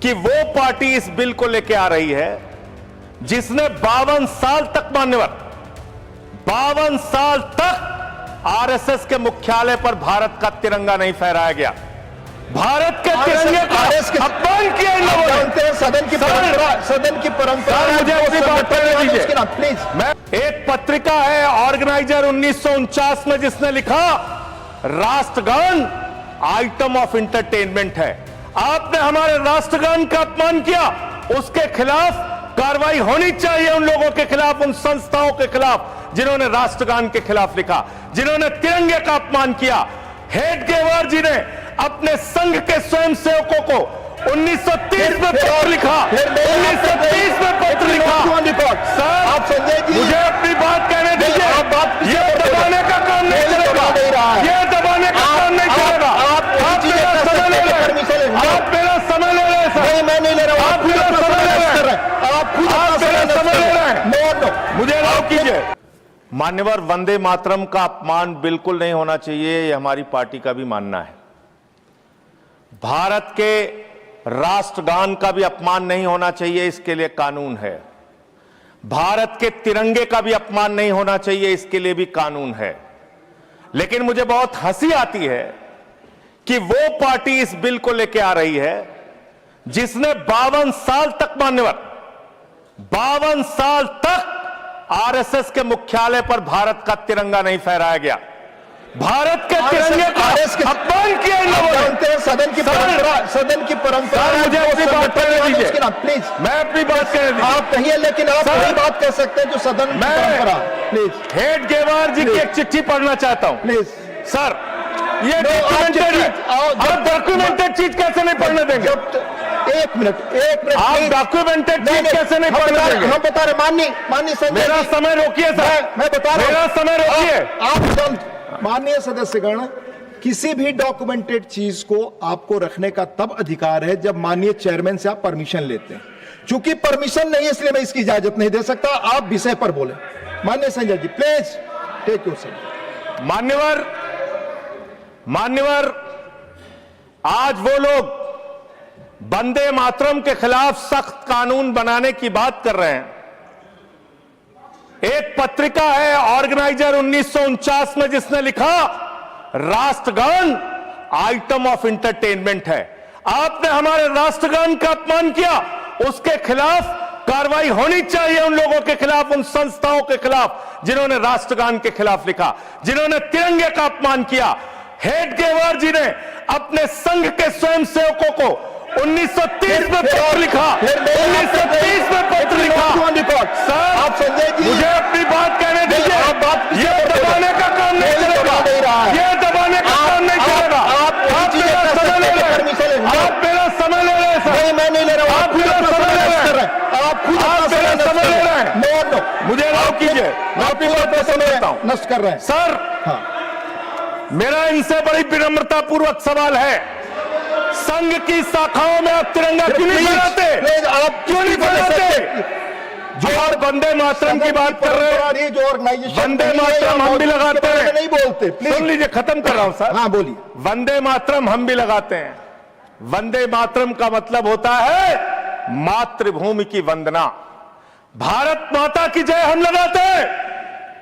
कि वो पार्टी इस बिल को लेके आ रही है जिसने 52 साल तक, मान्यवर 52 साल तक आरएसएस के मुख्यालय पर भारत का तिरंगा नहीं फहराया गया। भारत के तिरंगे का अपमान किया इन लोगों ने। सदन की परंपरा। मुझे अपनी बात करने दीजिए प्लीज। मैं एक पत्रिका है ऑर्गेनाइजर 1949 में जिसने लिखा राष्ट्रगान आइटम ऑफ इंटरटेनमेंट है। आपने हमारे राष्ट्रगान का अपमान किया, उसके खिलाफ कार्रवाई होनी चाहिए। उन लोगों के खिलाफ, उन संस्थाओं के खिलाफ जिन्होंने राष्ट्रगान के खिलाफ लिखा, जिन्होंने तिरंगे का अपमान किया। हेडगेवार जी ने अपने संघ के स्वयंसेवकों को 1930 में पत्र लिखा, 1930 में पत्र लिखा। सर, आप संजय जी, मुझे अपनी बात कहने दीजिए। ये दबाने का काम नहीं चलेगा, ये दबाने का काम नहीं चलेगा। आप मेरा समय ले रहे हैं, आप मेरा समय ले रहे हैं सर। मैं नहीं ले रहा हूं, आप मेरा समय ले रहे हैं, आप मेरा समय ले रहे हैं। मुझे अलाउ कीजिए। मान्यवर, वंदे मातरम का अपमान बिल्कुल नहीं होना चाहिए, ये हमारी पार्टी का भी मानना है। भारत के राष्ट्रगान का भी अपमान नहीं होना चाहिए, इसके लिए कानून है। भारत के तिरंगे का भी अपमान नहीं होना चाहिए, इसके लिए भी कानून है। लेकिन मुझे बहुत हंसी आती है कि वो पार्टी इस बिल को लेके आ रही है जिसने 52 साल तक, मान्यवर 52 साल तक आरएसएस के मुख्यालय पर भारत का तिरंगा नहीं फहराया गया। भारत के तिरंगे का अपमान किया इन लोगों ने। सदन की परंपरा। मुझे अपनी बात करने दीजिए प्लीज। मैं अपनी बात करने दीजिए। आप कहिए, लेकिन आप वही बात कर सकते हैं जो सदन की परंपरा। प्लीज। हेडगेवार जी की एक चिट्ठी पढ़ना चाहता हूं प्लीज सर। ये डॉक्यूमेंटेड है, आप डॉक्यूमेंटेड चीज कैसे नहीं पढ़ने देंगे? एक मिनट आप डॉक्यूमेंटेड चीज कैसे नहीं पढ़ने देंगे? हम बता रहे, माननीय संजय, मेरा समय रोकिए सर। मैं बता रहा हूं, मेरा समय रोकिए। आप माननीय सदस्यगण, किसी भी डॉक्यूमेंटेड चीज को आपको रखने का तब अधिकार है जब माननीय चेयरमैन से आप परमिशन लेते हैं। चूंकि परमिशन नहीं है, इसलिए मैं इसकी इजाजत नहीं दे सकता। आप विषय पर बोले। माननीय Sanjay ji, please take your seat. मान्यवर, आज वो लोग वंदे मातरम के खिलाफ सख्त कानून बनाने की बात कर रहे हैं। एक पत्रिका है ऑर्गेनाइजर 1949 में जिसने लिखा राष्ट्रगान आइटम ऑफ इंटरटेनमेंट है। आपने हमारे राष्ट्रगान का अपमान किया, उसके खिलाफ कार्रवाई होनी चाहिए। उन लोगों के खिलाफ, उन संस्थाओं के खिलाफ जिन्होंने राष्ट्रगान के खिलाफ लिखा, जिन्होंने तिरंगे का अपमान किया। हेडगेवार जी ने अपने संघ के स्वयंसेवकों को 1930 में पत्र लिखा, 1930 में पत्र लिखा। सर, आप संजय जी, मुझे अपनी बात कहने दीजिए। ये दबाने का काम नहीं चलेगा, ये दबाने का काम नहीं चलेगा। आप मेरा समय ले रहे हैं, आप मेरा समय ले रहे हैं सर। मैं नहीं ले रहा हूं, आप मेरा समय ले रहे हैं, आप मेरा समय ले रहे हैं। मुझे अलाउ कीजिए, मैं अपनी बात पर समय लेता हूं। नष्ट कर रहे हैं सर। मेरा इनसे बड़ी विनम्रता पूर्वक सवाल है, संघ की शाखाओं में आप तिरंगा क्यों नहीं फहराते? आप क्यों नहीं फहराते? जो आप वंदे मातरम की बात कर रहे हैं, जो ऑर्गेनाइजेशन वंदे मातरम हम भी लगाते हैं। नहीं बोलते, सुन लीजिए, खत्म कर रहा हूं सर। हाँ बोलिए। वंदे मातरम हम भी लगाते हैं। वंदे मातरम का मतलब होता है मातृभूमि की वंदना। भारत माता की जय हम लगाते हैं,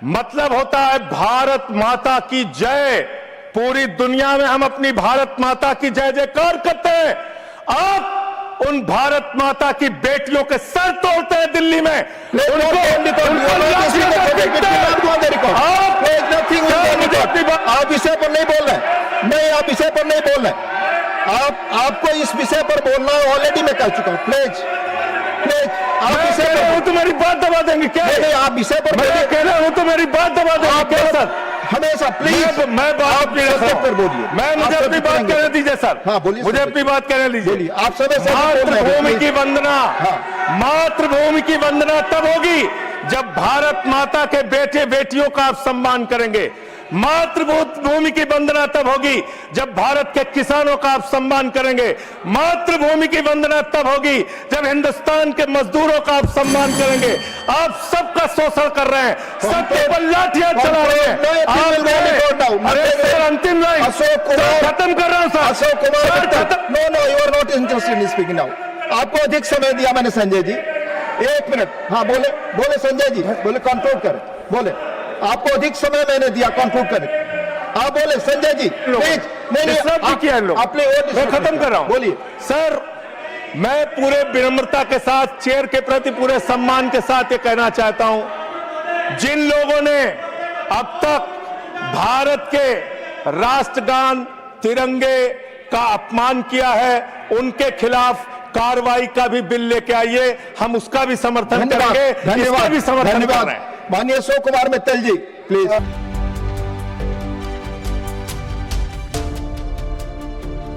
मतलब होता है भारत माता की जय। पूरी दुनिया में हम अपनी भारत माता की जय जयकार करते हैं। आप उन भारत माता की बेटियों के सर तोड़ते हैं दिल्ली में, आप विषय पर नहीं बोल रहे। नहीं, आप विषय पर नहीं बोल रहे। आपको इस विषय पर बोलना ऑलरेडी मैं कह चुका हूं। प्लीज आप विषय पर हूं तो मेरी बात दबा देंगे क्या? नहीं, आप विषय पर मैं कह रहा हूं तो मेरी बात दबा देंगे क्या सर? हमेशा प्लीज मैं बात पर बोलिए। मैं मुझे अपनी बात कहने दीजिए सर। हाँ बोलिए, मुझे अपनी बात कहने दीजिए। आप सब मातृभूमि की वंदना, मातृभूमि की वंदना तब होगी जब भारत माता के बेटे बेटियों का आप सम्मान करेंगे। मातृभूमि की वंदना तब होगी जब भारत के किसानों का आप सम्मान करेंगे। मातृभूमि की वंदना तब होगी जब हिंदुस्तान के मजदूरों का आप सम्मान करेंगे। आप सबका शोषण कर रहे हैं, सबके पर लाठियां चला रहे हैं। अरे सर, अंतिम लाइन अशोक कुमार, खत्म कर रहा हूं sir. Ashok Kumar, no you are not interested in speaking now. आपको अधिक समय दिया मैंने संजय जी, 1 मिनट। हाँ बोले, बोले संजय जी, बोले कंक्लूड करें, बोले आपको अधिक समय मैंने दिया, कंक्लूड करें। आप बोले संजय जी प्लीज। नहीं डिस्टर्ब भी किया इन लोग। अपने और मैं खत्म कर रहा हूं। बोलिए सर, मैं पूरे विनम्रता के साथ, चेयर के प्रति पूरे सम्मान के साथ ये कहना चाहता हूं, जिन लोगों ने अब तक भारत के राष्ट्रगान तिरंगे का अपमान किया है, उनके खिलाफ कार्रवाई का भी बिल लेके आइए, हम उसका भी समर्थन करेंगे, इसका भी समर्थन कर रहे हैं। माननीय अशोक कुमार मित्तल जी प्लीज।